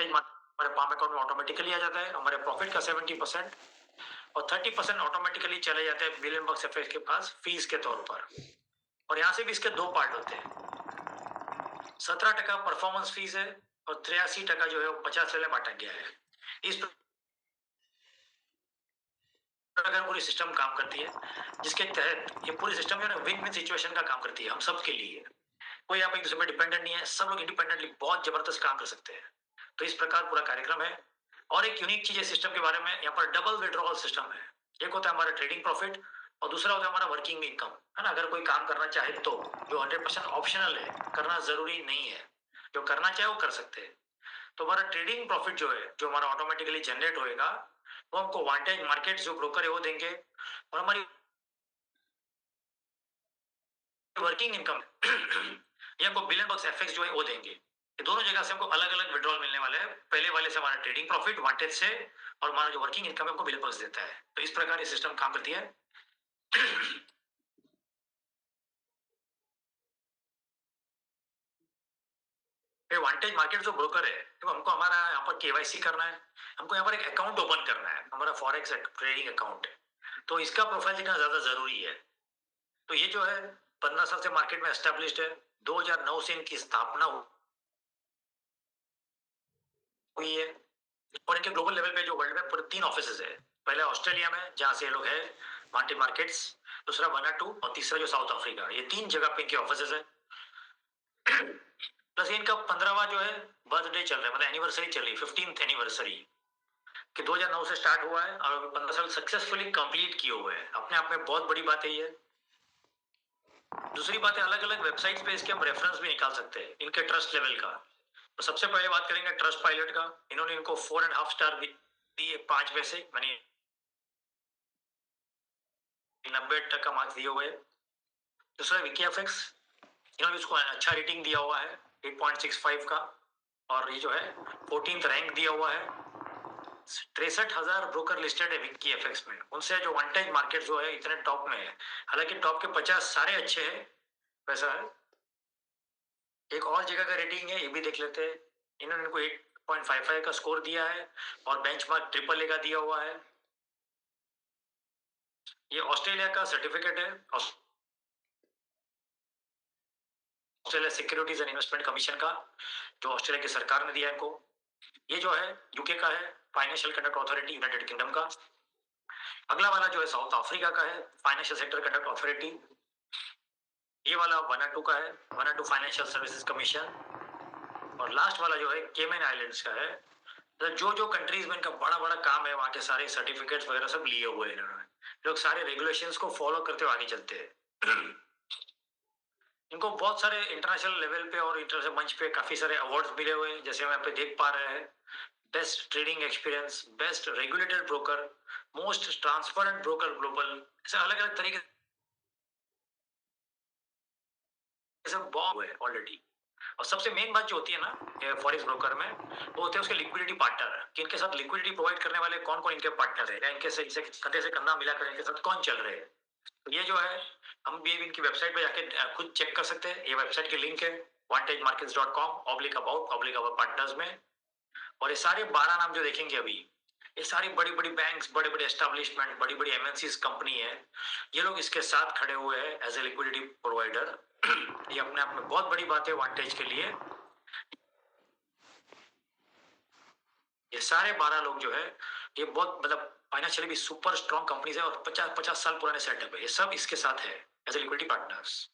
हमारे palm account में automatically आ जाता है। हमारे प्रॉफिट का 70% और 30% ऑटोमेटिकली चले जाते हैं बिलियन बक्स एफएक्स के पास फीस के तौर पर। और यहाँ से भी इसके 2 पार्ट होते हैं। 17% परफॉर्मेंस फीस है और 83% जो है वो 50 में बांटा गया है। इस प्रकार पूरी सिस्टम काम करती है, जिसके तहत ये पूरी सिस्टम जो है विन विन सिचुएशन का काम करती है हम सबके लिए। कोई आप एक दूसरे पर डिपेंडेंट नहीं है, सब लोग इंडिपेंडेंटली बहुत जबरदस्त काम कर सकते हैं। तो इस प्रकार पूरा कार्यक्रम है। और एक यूनिक चीज है सिस्टम के बारे में, यहाँ पर डबल विड्रॉल सिस्टम है। एक होता है हमारा ट्रेडिंग प्रॉफिट और दूसरा होता है हमारा वर्किंग इनकम, है ना। अगर कोई काम करना चाहे तो, जो 100% ऑप्शनल है, करना जरूरी नहीं है, जो करना चाहे वो कर सकते हैं। तो हमारा ट्रेडिंग प्रॉफिट जो है, जो हमारा ऑटोमेटिकली जनरेट होएगा, वो हमको वांटेज मार्केट जो ब्रोकर है वो देंगे। और हमारी वर्किंग इनकम ये हमको बिलियन बक्स एफएक्स जो है वो देंगे। ये दोनों जगह से हमको अलग अलग विड्रॉल मिलने वाले हैं। पहले वाले से हमारा ट्रेडिंग प्रॉफिट वांटेज से, और हमारा जो वर्किंग इनकम है हमको बिलियन बक्स देता है। तो इस प्रकार ये सिस्टम काम करती है। वांटेज मार्केट जो ब्रोकर है, तो हमको हमारा यहाँ पर केवाईसी करना है, हमको यहाँ पर एक अकाउंट ओपन करना है, हमारा फॉरेक्स ट्रेडिंग अकाउंट। तो इसका प्रोफाइल दिखना ज्यादा जरूरी है। तो ये जो है 15 साल से मार्केट में एस्टेब्लिश्ड है। 2009 से इनकी स्थापना हुई है। और इनके ग्लोबल लेवल पे जो वर्ल्ड में पूरे 3 ऑफिसेज है। पहले ऑस्ट्रेलिया में, जहां से ये लोग है मार्केट मार्केट्स, दूसरा वनाटू और तीसरा जो साउथ अफ्रीका। ये 3 जगह पे इनके ऑफिसेज है। प्लस इनका 15वां जो है बर्थडे चल रहा है, मतलब एनिवर्सरी चल रही है, 15th एनिवर्सरी कि 2009 से स्टार्ट हुआ है और 15 साल सक्सेसफुली कंप्लीट किए हुए हैं। अपने आप में बहुत बड़ी बात है ये। दूसरी बात है, अलग अलग वेबसाइट्स पे इसके हम रेफरेंस भी निकाल सकते हैं इनके ट्रस्ट लेवल का। तो सबसे पहले बात करेंगे ट्रस्ट पायलट का। इन्होंने इनको 4.5 स्टार दिए 5 में से, यानी 90% का मार्क्स दिए हुए। दूसरा विकीएफएक्स, इन्होंने इसको अच्छा रेटिंग दिया हुआ है 8.65 का। और ये जो है 14th रैंक दिया हुआ है। 63,000 ब्रोकर लिस्टेड है विकीएफएक्स में। उनसे जो वांटेज मार्केट जो है इतने टॉप में है। हालांकि टॉप के 50 सारे अच्छे हैं, वैसा है। एक और जगह का रेटिंग है, ये भी देख लेते हैं। इन्होंने इनको 8.55 का स्कोर दिया है और बेंचमार्क ट्रिपल ए का दिया हुआ है। ये ऑस्ट्रेलिया का सर्टिफिकेट है, Australia securities and investment commission का, जो ऑस्ट्रेलिया की सरकार ने दिया इनको। ये जो है यूके का है, financial conduct authority United kingdom का। अगला वाला जो है साउथ अफ्रीका का है, फाइनेंशियल सेक्टर कंडक्ट अथॉरिटी। ये वाला वनाटू का है, वनाटू फाइनेंशियल सर्विसेज कमीशन। और लास्ट वाला जो है केमन आइलैंड्स का है। तो जो जो कंट्रीज में इनका बड़ा बड़ा काम है, वहां के सारे सर्टिफिकेट्स वगैरह सब लिए हुए हैं इन्होंने। लोग सारे रेगुलेशंस को फॉलो करते हुए आगे चलते हैं। इनको बहुत सारे इंटरनेशनल लेवल पे और इंटरनेशनल मंच पे काफी सारे अवार्ड्स मिले हुए हैं, जैसे हम यहाँ पे देख पा रहे हैं। Best trading experience, best regulated broker, most transparent broker global, ऐसे अलग अलग तरीके से बहुत हुए ऑलरेडी। और सबसे मेन बात जो होती है ना फॉरेक्स ब्रोकर में, वो होते हैं उसके लिक्विडिटी पार्टनर, कि इनके साथ लिक्विडिटी प्रोवाइड करने वाले कौन कौन इनके पार्टनर है, या इनके से कंधे से कंधा मिलाकर इनके साथ कौन चल रहे हैं। तो ये जो है हम भी इनकी वेबसाइट पे जाके खुद चेक कर सकते हैं। ये वेबसाइट की लिंक है vantagemarkets.com/अवर पार्टनर्स में। और ये सारे 12 नाम जो देखेंगे अभी, ये सारी बड़ी बड़ी बैंक्स, बड़े बड़े एस्टेब्लिशमेंट, बड़ी बड़ी एमएनसीज कंपनी है। ये लोग इसके साथ खड़े हुए हैं एज ए लिक्विडिटी प्रोवाइडर। ये अपने आप में बहुत बड़ी बात है वांटेज के लिए। ये सारे 12 लोग जो है, ये बहुत मतलब फाइनेंशियली भी सुपर स्ट्रॉन्ग कंपनीज है और 50-50 साल पुराने सेटअप है। ये सब इसके साथ है एज ए लिक्विडिटी पार्टनर्स।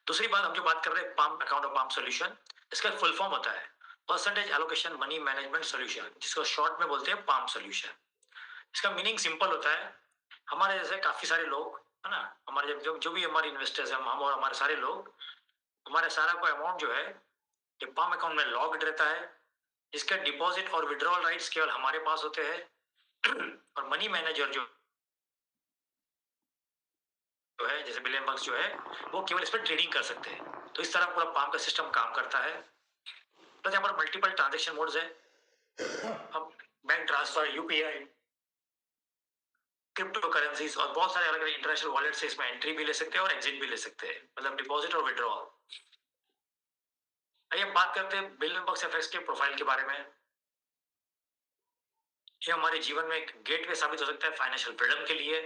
दूसरी बात, हम जो बात कर रहे हैं पाम अकाउंट और पाम सोल्यूशन, इसका फुल फॉर्म होता है percentage allocation money management solution, जिसको शॉर्ट में बोलते हैं पाम सोल्यूशन। इसका मीनिंग सिंपल होता है। हमारे जैसे काफी सारे लोग है ना, हमारे जो भी हमारे इन्वेस्टर्स हैं, हम और हमारे सारे लोग, हमारे सारा को अमाउंट जो है ये पाम अकाउंट में लॉक्ड रहता है। इसके डिपॉजिट और विड्रॉल राइट्स केवल हमारे पास होते हैं। और मनी मैनेजर जो है, जैसे बिलियन बक्स जो है, वो केवल इस पर ट्रेडिंग कर सकते हैं। तो इस तरह पूरा पाम का सिस्टम काम करता है। प्लस यहाँ पर मल्टीपल ट्रांजेक्शन मोड्स है। हम bank transfer, UPI, crypto currencies और बहुत सारे अलग अलग इंटरनेशनल वॉलेट से इसमें एंट्री भी ले सकते हैं और एग्जिट भी ले सकते हैं, मतलब डिपॉजिट और विड्रॉल। आइए बात करते हैं बिलियन बक्स एफएक्स के प्रोफाइल के बारे में। ये हमारे जीवन में एक गेटवे साबित हो सकता है फाइनेंशियल फ्रीडम के लिए।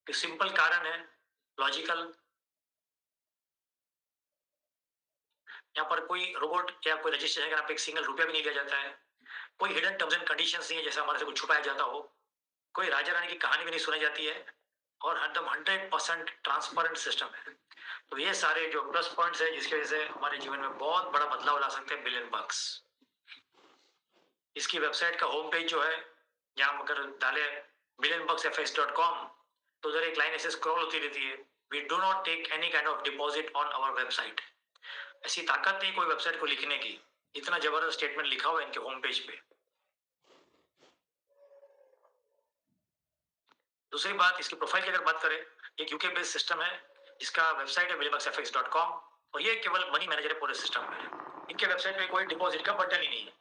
एक सिंपल कारण है, लॉजिकल। यहाँ पर कोई रोबोट या कोई रजिस्ट्रेशन के नाम पे एक सिंगल रुपया भी नहीं लिया जाता है। कोई हिडन टर्म्स एंड कंडीशंस नहीं है जैसे हमारे से कुछ छुपाया जाता हो। कोई राजा रानी की कहानी भी नहीं सुनाई जाती है और एकदम 100% ट्रांसपेरेंट सिस्टम है। तो ये सारे जो प्लस पॉइंट्स है जिसकी वजह से हमारे जीवन में बहुत बड़ा बदलाव ला सकते हैं बिलियन बक्स। इसकी वेबसाइट का होम पेज जो है, यहाँ अगर डाले billionbucksfx.com तो उधर एक लाइन ऐसे स्क्रॉल होती रहती है, we do not take any kind of deposit on our website. ऐसी ताकत नहीं कोई वेबसाइट को लिखने की, इतना जबरदस्त स्टेटमेंट लिखा हुआ है इनके होम पेज पे। दूसरी बात, इसकी प्रोफाइल की अगर बात करें, एक यूके बेस्ड सिस्टम है, इसका वेबसाइट है billionbucksfx.com और ये केवल मनी मैनेजर है पूरे सिस्टम में। इनके वेबसाइट पे कोई डिपॉजिट का बटन ही नहीं है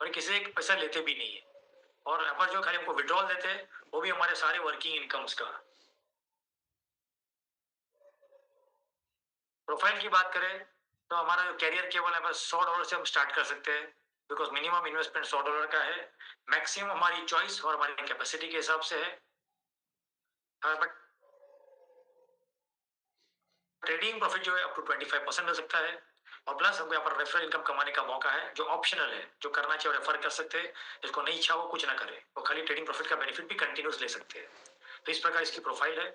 और किसी एक पैसा लेते भी नहीं है, और यहाँ पर जो खाली हमको विड्रॉल देते हैं वो भी हमारे सारे वर्किंग इनकम्स का। प्रोफाइल की बात करें तो हमारा कैरियर केवल यहाँ पर $100 से हम स्टार्ट कर सकते हैं, बिकॉज मिनिमम इन्वेस्टमेंट $100 का है। मैक्सिमम हमारी चॉइस और हमारी कैपेसिटी के हिसाब से है। बट ट्रेडिंग प्रॉफिट जो है अप टू 25% मिल सकता है, और प्लस हमको यहाँ पर रेफरल इनकम कमाने का मौका है जो ऑप्शनल है, जो करना चाहिए रेफर कर सकते हैं, जिसको नहीं इच्छा वो कुछ ना करे, वो खाली ट्रेडिंग प्रॉफिट का बेनिफिट भी कंटिन्यूस ले सकते हैं। तो इस प्रकार इसकी प्रोफाइल है।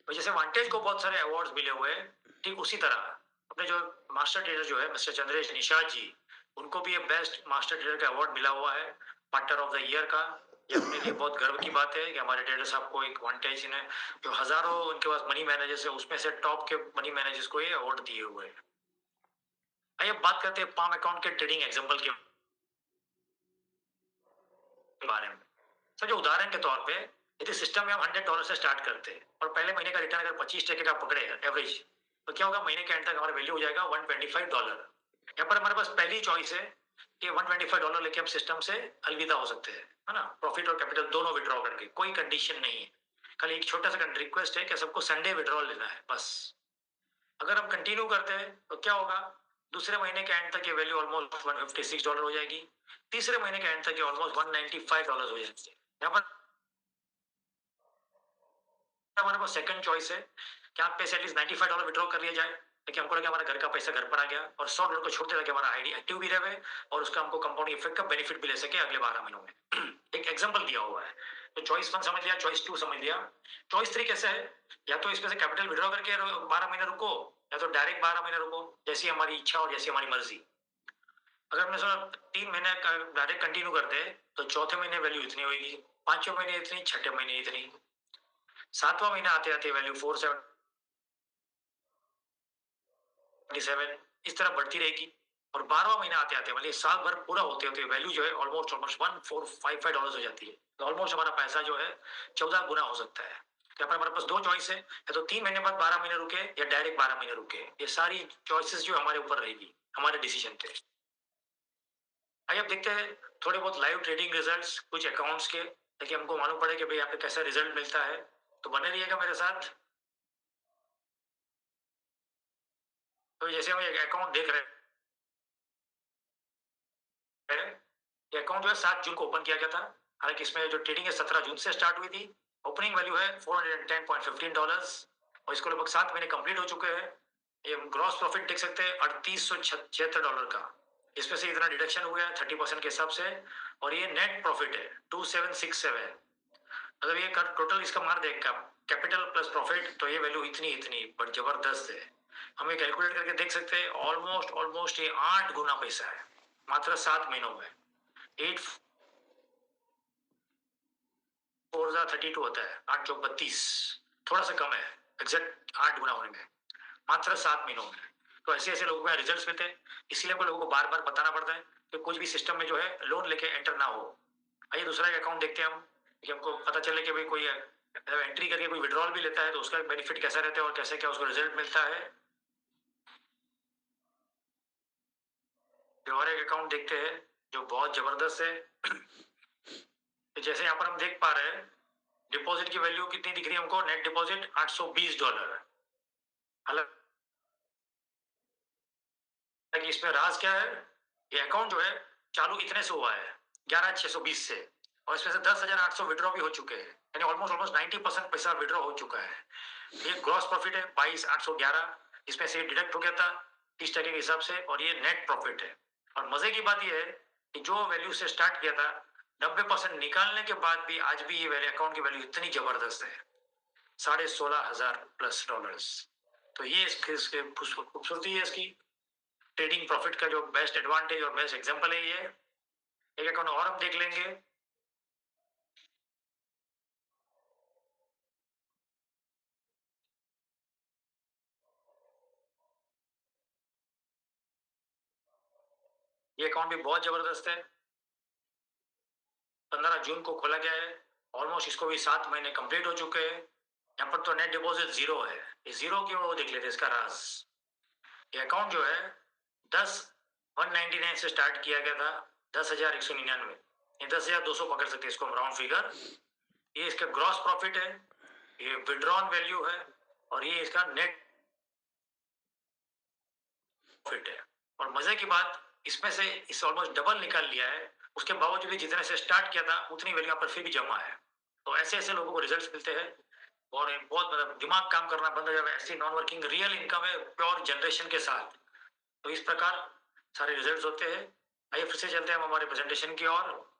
तो जैसे वांटेज को बहुत सारे अवार्ड्स मिले हुए हैं, ठीक उसी तरह अपने जो मास्टर ट्रेडर जो है मिस्टर चंद्रेश निषाद जी, उनको भी ये बेस्ट मास्टर ट्रेडर का अवार्ड मिला हुआ है, पार्टनर ऑफ द ईयर का। ये अपने लिए बहुत गर्व की बात है कि हमारे ट्रेडर साहब को एक वांटेज ने, जो हजारों उनके पास मनी मैनेजर्स है उसमें से टॉप के मनी मैनेजर्स को ये अवार्ड दिए हुए हैं। आइए बात करते हैं पाम अकाउंट के ट्रेडिंग एग्जाम्पल के बारे में। सर जो उदाहरण के तौर पे यदि सिस्टम में हम $100 से स्टार्ट करते हैं और पहले महीने का रिटर्न अगर 25% का पकड़े एवरेज, तो क्या होगा, महीने के एंड तक हमारा वैल्यू हो जाएगा $125। यहाँ पर हमारे पास पहली चॉइस है कि $125 लेके हम सिस्टम से अलविदा हो सकते हैं, है ना, प्रॉफिट और कैपिटल दोनों विड्रॉ करके, कोई कंडीशन नहीं है। खाली एक छोटा सा रिक्वेस्ट है कि सबको संडे विड्रॉल लेना है बस। अगर हम कंटिन्यू करते हैं तो क्या होगा, दूसरे महीने के एंड तक ये वैल्यू ऑलमोस्ट $156 हो जाएगी, तीसरे महीने के एंड तक ये ऑलमोस्ट $195 हो जाएंगे। यहाँ पर हमारे पास सेकंड चॉइस है कि आप पैसे एटलीस्ट $95 विड्रॉ कर लिया जाए, लेकिन हमको लगे हमारा घर का पैसा घर पर आ गया, और $100 को छोड़ते ताकि हमारा आईडी एक्टिव भी रहे और उसका हमको कंपाउंडिंग इफेक्ट का बेनिफिट भी ले सके अगले 12 महीनों में। एक एग्जांपल दिया हुआ है। तो चॉइस 1 समझ लिया, चॉइस 2 समझ लिया, चॉइस 3 कैसे है, या तो इसमें से कैपिटल विड्रॉ करके 12 महीने रुको, या तो डायरेक्ट 12 महीने रुको, जैसी हमारी इच्छा और जैसी हमारी मर्जी। अगर हमने सोचा 3 महीने डायरेक्ट कंटिन्यू करते तो चौथे महीने वैल्यू इतनी होगी, पांचवें महीने इतनी, छठे महीने इतनी, सातवां महीना आते आते वैल्यू 477 इस तरह बढ़ती रहेगी, और 12वां महीना आते आते मतलब साल भर पूरा होते होते वैल्यू जो है ऑलमोस्ट ऑलमोस्ट $1455 हो जाती है। तो ऑलमोस्ट हमारा पैसा जो है 14 गुना हो सकता है। यहाँ पर हमारे पास दो चॉइस है, या तो 3 महीने बाद 12 महीने रुके या डायरेक्ट 12 महीने रुके। ये सारी चॉइसेस जो हमारे ऊपर रहेगी, हमारे डिसीजन पे। आइए अब देखते हैं थोड़े बहुत लाइव ट्रेडिंग रिजल्ट्स कुछ अकाउंट्स के, ताकि हमको मालूम पड़े कि भाई यहाँ पे कैसा रिजल्ट मिलता है। तो बने रहिएगा मेरे साथ। तो जैसे हम एक अकाउंट देख रहे हैं, ये अकाउंट जो है 7 जून को ओपन किया गया था। हालांकि इसमें जो ट्रेडिंग है 17 जून से स्टार्ट हुई थी। ओपनिंग वैल्यू है $410.15 और इसको लगभग 7 महीने कंप्लीट हो चुके हैं। ये ग्रॉस प्रॉफिट देख सकते हैं $3876 का, इसमें से इतना डिडक्शन हुआ है 30% के हिसाब से, और ये नेट प्रॉफिट है 2767। मतलब ये कर टोटल इसका मार देगा कैपिटल प्लस प्रॉफिट, तो ये वैल्यू इतनी इतनी बट जबरदस्त है। हम ये कैलकुलेट करके देख सकते हैं, ऑलमोस्ट ऑलमोस्ट ये 8 गुना पैसा है मात्र 7 महीनों में। 8 4 32 होता है, 8 चौक 32, थोड़ा सा कम है एग्जैक्ट 8 गुना होने में मात्र 7 महीनों में। तो ऐसे ऐसे लोगों के रिजल्ट्स मिलते हैं, इसलिए हमको लोगों को बार बार बताना पड़ता है कि कुछ भी सिस्टम में जो है लोन लेके एंटर ना हो। आइए दूसरा एक अकाउंट देखते हैं हम, कि हमको पता चले कि भाई कोई एंट्री करके कोई विड्रॉल भी लेता है तो उसका बेनिफिट कैसा रहता है और कैसे क्या उसको रिजल्ट मिलता है। और एक अकाउंट देखते हैं जो बहुत जबरदस्त है। तो जैसे यहाँ पर हम देख पा रहे हैं डिपॉजिट की वैल्यू कितनी दिख रही है हमको, नेट डिपॉजिट $820। हालांकि इसमें राज क्या है, ये अकाउंट जो है चालू इतने से हुआ है 11,620 से, और इसमें से 10,800 विड्रॉ भी हो चुके हैं, यानी ऑलमोस्ट 90% पैसा विड्रॉ हो चुका है। ये ग्रॉस प्रॉफिट है 22,811, इसमें से डिडक्ट हो गया था 30% के हिसाब से, और ये नेट प्रॉफिट है। और मजे की बात ये है कि जो वैल्यू से स्टार्ट किया था 90% निकालने के बाद भी आज भी ये वैल्यू अकाउंट की वैल्यू इतनी जबरदस्त है, $16,500। तो ये इसके खूबसूरती है इसकी। ट्रेडिंग प्रॉफिट का जो बेस्ट एडवांटेज और बेस्ट एग्जांपल है ये। एक अकाउंट और हम देख लेंगे। ये अकाउंट भी बहुत जबरदस्त है, 15 जून को खोला गया है, ऑलमोस्ट इसको भी 7 महीने कंप्लीट हो चुके हैं। यहाँ पर तो नेट डिपॉजिट 0 है, ये 0 क्यों वो देख लेते हैं इसका राज। ये अकाउंट जो है 10,199 से स्टार्ट किया गया था, 10,199, 10,200 पकड़ सकते हैं इसको हम राउंड फिगर। ये इसका ग्रॉस प्रॉफिट है, ये विड्रॉन वैल्यू है, और ये इसका नेट प्रॉफिट है। और मजे की बात, इसमें से इस ऑलमोस्ट डबल निकाल लिया है, उसके बावजूद भी जितने से स्टार्ट किया था उतनी वैल्यू यहाँ पर फिर भी जमा है। तो ऐसे ऐसे लोगों को रिजल्ट्स मिलते हैं, और बहुत मतलब दिमाग काम करना बंद हो जाएगा। ऐसी नॉन वर्किंग रियल इनकम है प्योर जनरेशन के साथ। तो इस प्रकार सारे रिजल्ट्स होते हैं। आइए फिर से चलते हैं हम हमारे प्रेजेंटेशन की ओर।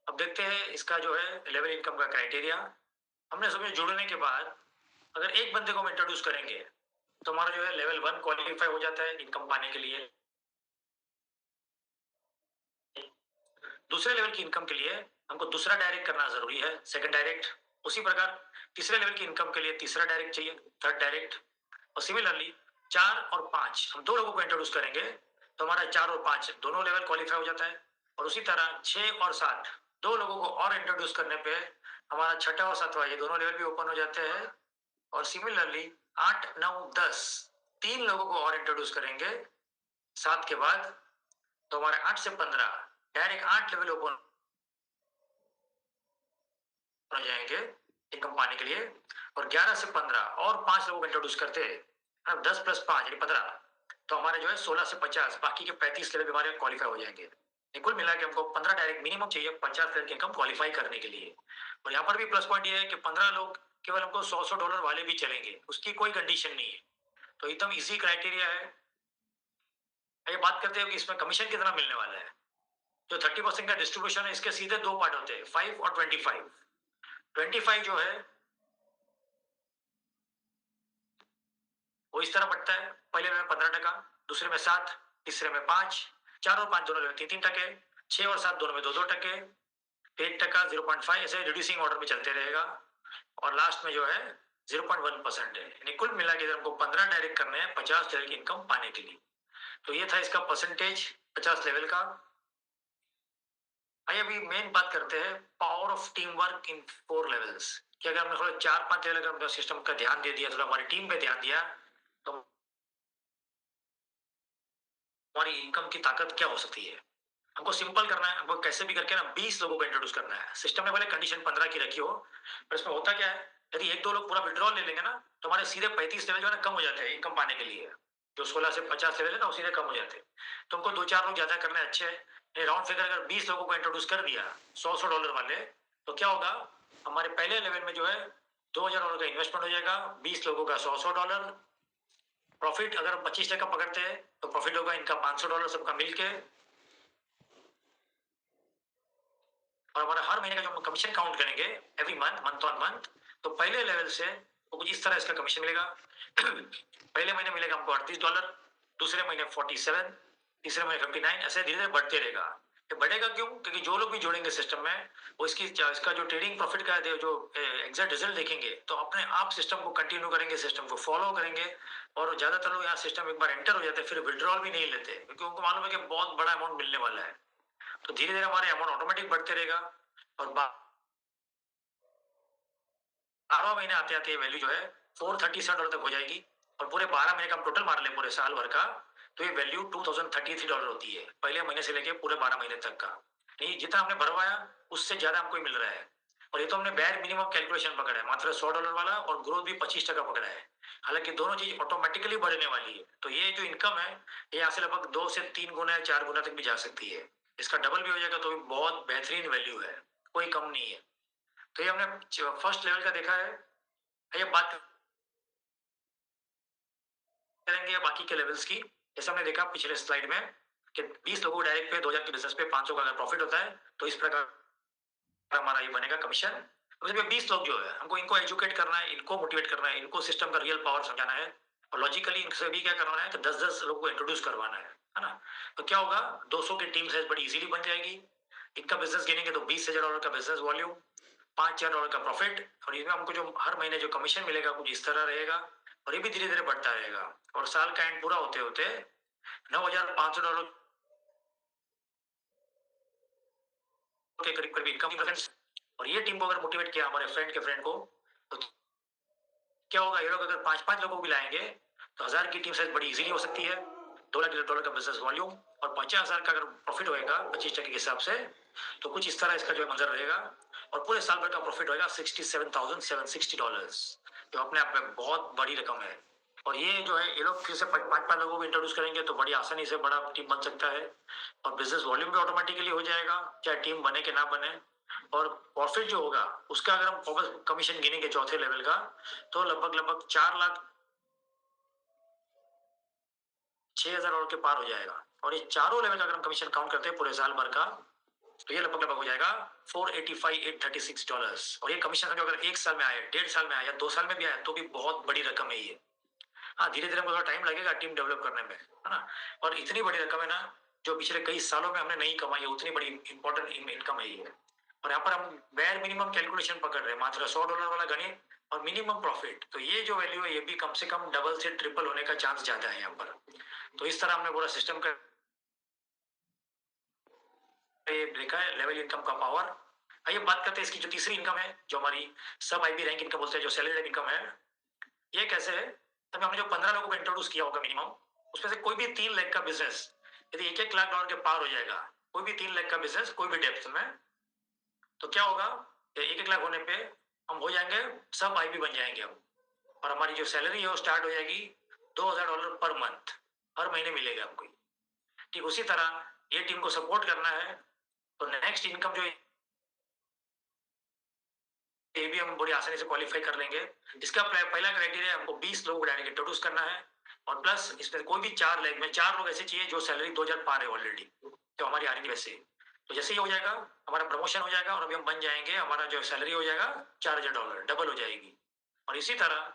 अब देखते हैं इसका जो है लेवल इनकम का क्राइटेरिया। हमने समझ जुड़ने के बाद अगर एक बंदे को हम इंट्रोड्यूस करेंगे तो हमारा जो है लेवल 1 क्वालिफाई हो जाता है इनकम पाने के लिए। दूसरे लेवल की इनकम के लिए हमको दूसरा डायरेक्ट करना जरूरी है, सेकंड डायरेक्ट। उसी प्रकार तीसरे लेवल की इनकम के लिए तीसरा डायरेक्ट चाहिए, थर्ड डायरेक्ट। और सिमिलरली 4 और 5 हम 2 लोगों को इंट्रोड्यूस करेंगे तो हमारा 4 और 5 दोनों लेवल क्वालिफाई हो जाता है। और उसी तरह 6 और 7 2 लोगों को और इंट्रोड्यूस करने पे हमारा छठा और सातवां ये दोनों लेवल भी ओपन हो जाते हैं। और सिमिलरली 8, 9, 10 3 लोगों को और इंट्रोड्यूस करेंगे 7 के बाद, तो हमारे 8 से 15 डायरेक्ट 8 लेवल ओपन हो जाएंगे इनकम पाने के लिए। और 11 से 15 और 5 लोगों को इंट्रोड्यूस करते हैं, 10 + 5 यानी 15, तो हमारे जो है 16 से 50 बाकी के 35 लेवल हमारे क्वालिफाई हो जाएंगे। कुल मिला के हमको 15 डायरेक्ट मिनिमम चाहिए 50 लेवल की इनकम क्वालिफाई करने के लिए। और यहाँ पर भी प्लस पॉइंट ये है कि 15 लोग केवल हमको $100 वाले भी चलेंगे, उसकी कोई कंडीशन नहीं है। तो एकदम इजी क्राइटेरिया है। ये बात करते हैं कि इसमें कमीशन कितना मिलने वाला है। जो 30% का डिस्ट्रीब्यूशन है इसके सीधे 2 पार्ट होते हैं, 5 और 25। 25 जो है वो इस तरह बढ़ता है, पहले में 15%, दूसरे में 7, तीसरे में 5, 4 और 5 दोनों में 3-3%, 6 और 7 दोनों में 2-2%, 1%, 0.5, ऐसे रिड्यूसिंग ऑर्डर में चलते रहेगा। और लास्ट में जो है 0.1% है। यानी कुल मिला के हमको 15 डायरेक्ट करने हैं 50 लेवल की इनकम पाने के लिए। तो ये था इसका परसेंटेज 50 लेवल का। आइए अभी मेन बात करते हैं power of team work in 4 levels. कि अगर हमने थोड़ा 4-5 लेवल का सिस्टम का ध्यान दे दिया, थोड़ा हमारी टीम पे ध्यान दिया, तो हमारी इनकम की ताकत क्या हो सकती है। हमको सिंपल करना है, हमको कैसे भी करके ना 20 लोगों को इंट्रोड्यूस करना है। सिस्टम ने भले कंडीशन 15 की रखी हो, पर इसमें होता क्या है, यदि 1-2 लोग पूरा विड्रॉल ले लेंगे ना तो हमारे सीधे 35 लेवल जो है ना कम हो जाते हैं इनकम पाने के लिए। जो 16 से 50 लेवल है ना वो सीधे कम हो जाते हैं। तो हमको 2-4 लोग ज्यादा करने अच्छे है। राउंड फिगर अगर 20 लोगों को इंट्रोड्यूस कर दिया $100 वाले, तो क्या होगा, हमारे पहले लेवल में जो है $2,000 का इन्वेस्टमेंट हो जाएगा, 20 लोगों का $100। प्रॉफिट अगर 25% पकड़ते हैं तो प्रॉफिट होगा इनका $500 सबका मिलके। और हमारा हर महीने का जो हम कमीशन काउंट करेंगे every month, month on month, तो पहले लेवल से तो कुछ इस तरह इसका कमीशन मिलेगा। पहले महीने मिलेगा हमको $38, दूसरे महीने 47, तीसरे महीने 59, ऐसे धीरे धीरे बढ़ते रहेगा। ये बढ़ेगा क्यों, क्योंकि जो लोग भी जुड़ेंगे सिस्टम में वो इसका जो ट्रेडिंग प्रॉफिट का जो एग्जैक्ट रिजल्ट देखेंगे तो अपने आप सिस्टम को कंटिन्यू करेंगे, सिस्टम को फॉलो करेंगे। और ज्यादातर लोग यहाँ सिस्टम एक बार एंटर हो जाते हैं फिर विड्रॉल भी नहीं लेते, क्योंकि उनको मालूम है कि बहुत बड़ा अमाउंट मिलने वाला है। तो धीरे धीरे हमारे अमाउंट ऑटोमेटिक बढ़ते रहेगा। और 12 महीने आते आते ये वैल्यू जो है $437 तक हो जाएगी। और पूरे 12 महीने का हम टोटल मार ले पूरे साल भर का, तो ये वैल्यू $2,033 होती है पहले महीने से लेके पूरे 12 महीने तक का। नहीं, जितना हमने भरवाया उससे ज्यादा हमको मिल रहा है। और ये तो हमने बैर मिनिमम कैलकुलेशन पकड़ा है, मात्र $100 वाला, और ग्रोथ भी 25% पकड़ा है। हालांकि दोनों चीज ऑटोमेटिकली बढ़ने वाली है। तो ये जो इनकम है ये यहाँ से लगभग 2 से 3 गुना 4 गुना तक भी जा सकती है। इसका डबल भी हो जाएगा तो भी बहुत बेहतरीन वैल्यू है, कोई कम नहीं है। तो ये हमने फर्स्ट लेवल का देखा है। ये बात करेंगे बाकी के लेवल्स की। जैसे हमने देखा पिछले स्लाइड में कि 20 लोगों को डायरेक्ट पे 2000 के बिजनेस पे 500 का अगर प्रॉफिट होता है तो इस प्रकार हमारा ये बनेगा कमीशन। तो 20 लोग जो है हमको इनको एजुकेट करना है, इनको मोटिवेट करना है, इनको सिस्टम का रियल पावर समझाना है और लॉजिकली इनसे भी क्या करवाना है कि 10-10 लोगों को इंट्रोड्यूस करवाना है ना। तो क्या होगा, 200 की टीम साइज बड़ी इजीली बन जाएगी। इनका बिजनेस गिनेंगे तो $20,000 का बिजनेस वॉल्यूम, $5,000 का प्रॉफिट और इसमें हमको जो हर महीने जो कमीशन मिलेगा कुछ इस तरह रहेगा और ये भी धीरे धीरे बढ़ता रहेगा और साल का एंड पूरा होते होते $9,500 के करीब करीब इनकम। और ये टीम को अगर मोटिवेट किया हमारे फ्रेंड के फ्रेंड को तो क्या होगा, ये लोग अगर 5-5 लोगों को भी लाएंगे तो 1000 की टीम साइज बड़ी इजीली हो सकती है। $2 लाख का बिजनेस वॉल्यूम और 50,000 का अगर प्रॉफिट होएगा 25% के हिसाब से तो कुछ इस तरह इसका जो मंजर रहेगा और पूरे साल भर का प्रॉफिट होएगा $67,760, जो अपने आप में बहुत बड़ी रकम है। और ये जो है ये लोग फिर से 5-5 लोगों को इंट्रोड्यूस करेंगे तो बड़ी आसानी से बड़ा टीम बन सकता है और बिजनेस वॉल्यूम भी ऑटोमेटिकली हो जाएगा, चाहे टीम बने कि ना बने। और प्रॉफिट जो होगा उसका अगर हम कमीशन गिनेंगे चौथे लेवल का तो लगभग लगभग 4 लाख 6,000 के पार हो जाएगा। और ये चारों लेवल का अगर हम कमीशन काउंट करते हैं पूरे साल भर का तो ये लगभग लगभग हो जाएगा $485,836। और ये कमीशन अगर 1 साल में आया, 1.5 साल में आया, 2 साल में भी आया तो भी बहुत बड़ी रकम है ये। हाँ, धीरे धीरे हमको थोड़ा टाइम लगेगा टीम डेवलप करने में, है ना। और इतनी बड़ी रकम है ना जो पिछले कई सालों में हमने नहीं कमाई है, उतनी बड़ी इंपॉर्टेंट इनकम है ये। और यहाँ पर हम बेयर मिनिमम कैलकुलेशन पकड़ रहे हैं, मात्र $100 वाला गणित और मिनिमम प्रॉफिट। तो ये जो वैल्यू है ये भी कम से कम डबल से ट्रिपल होने का चांस ज्यादा है यहाँ पर। तो इस तरह हमने पूरा सिस्टम का देखा है लेवल इनकम का पावर। आइए बात करते हैं इसकी जो तीसरी इनकम है जो हमारी सब आईबी रैंक इनकम बोलते हैं, जो सैलरी इनकम है। ये कैसे है, तब हमने जो 15 लोगों को इंट्रोड्यूस किया होगा मिनिमम, उसमें से कोई भी 3 लाख का बिजनेस यदि $1-1 लाख के पार हो जाएगा, कोई भी 3 लाख का बिजनेस कोई भी डेप्थ में, तो क्या होगा 1-1 लाख होने पे हम हो जाएंगे सब आईबी बन जाएंगे हम। और हमारी जो सैलरी है वो स्टार्ट हो जाएगी $2,000 पर मंथ, हर महीने मिलेगा हमको। ठीक उसी तरह ये टीम को सपोर्ट करना है तो नेक्स्ट इनकम जो ये भी हम बड़ी आसानी से क्वालिफाई कर लेंगे। इसका पहला क्राइटेरिया हमको 20 लोगों को डायरेक्ट इंट्रोड्यूस करना है और प्लस इसमें कोई भी 4 लाख में 4 लोग ऐसे चाहिए जो सैलरी 2000 पा रहे ऑलरेडी, तो हमारी आ रही थी वैसे। तो जैसे ही हो जाएगा हमारा प्रमोशन हो जाएगा और अभी हम बन जाएंगे, हमारा जो सैलरी हो जाएगा $4,000 डबल हो जाएगी। और इसी तरह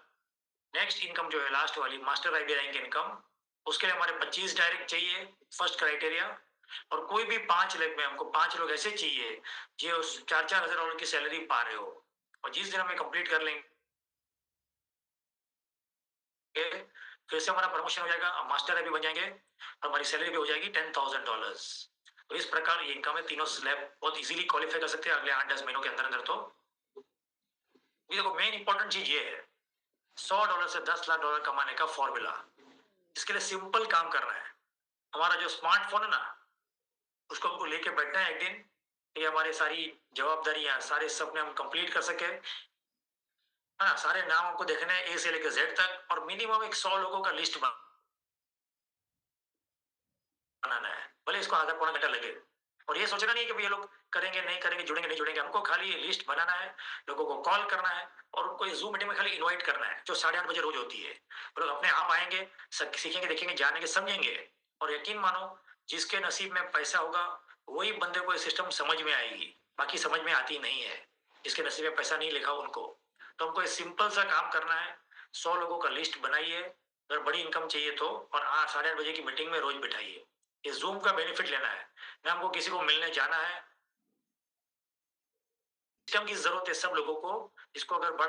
नेक्स्ट इनकम जो है लास्ट वाली मास्टर आईबी रैंक इनकम, उसके लिए हमारे 25 डायरेक्ट चाहिए फर्स्ट क्राइटेरिया। और कोई भी 5 लाख में हमको 5 लोग ऐसे चाहिए जो $4,000 की सैलरी पा रहे हो। और जिस दिन हम कंप्लीट कर लेंगे फिर से हमारा प्रमोशन हो जाएगा, हम मास्टर अभी बन जाएंगे और हमारी सैलरी भी हो जाएगी $10,000। तो इस प्रकार ये इनकम है, तीनों स्लैब बहुत इजीली क्वालिफाई कर सकते हैं अगले 8-10 महीनों के अंदर अंदर। तो ये देखो मेन इंपॉर्टेंट चीज ये है $100 से $10 लाख कमाने का फॉर्मूला। इसके लिए सिंपल काम करना है, हमारा जो स्मार्टफोन है ना उसको हमको लेके बैठना है एक दिन, ये हमारी सारी जवाबदारियां सारे सपने हम कंप्लीट कर सके, है ना। सारे नाम हमको देखने हैं ए से लेकर जेड तक और मिनिमम एक 100 लोगों का लिस्ट बनाना है, भले इसको आधा पौना घंटा लगे। और ये सोचना नहीं कि ये लोग करेंगे नहीं करेंगे, जुड़ेंगे नहीं जुड़ेंगे, हमको खाली ये लिस्ट बनाना है, लोगों को कॉल करना है और उनको जूम मीटिंग में खाली इनवाइट करना है जो 8:30 बजे रोज होती है। वो लोग अपने आप आएंगे, सीखेंगे देखेंगे जानेंगे समझेंगे। और यकीन मानो जिसके नसीब में पैसा होगा वही बंदे को ये सिस्टम समझ में आएगी, बाकी समझ में आती नहीं है। जिसके नसीब में पैसा नहीं लिखा उनको। तो हमको ये सिंपल सा काम करना है, 100 लोगों का लिस्ट बनाइए, अगर बड़ी इनकम चाहिए तो, और 8-8:30 बजे की मीटिंग में रोज बिठाइए। इस जूम का बेनिफिट लेना है, ना हमको किसी को मिलने जाना है। सिस्टम की जरूरत है सब लोगों को, इसको अगर बड़ा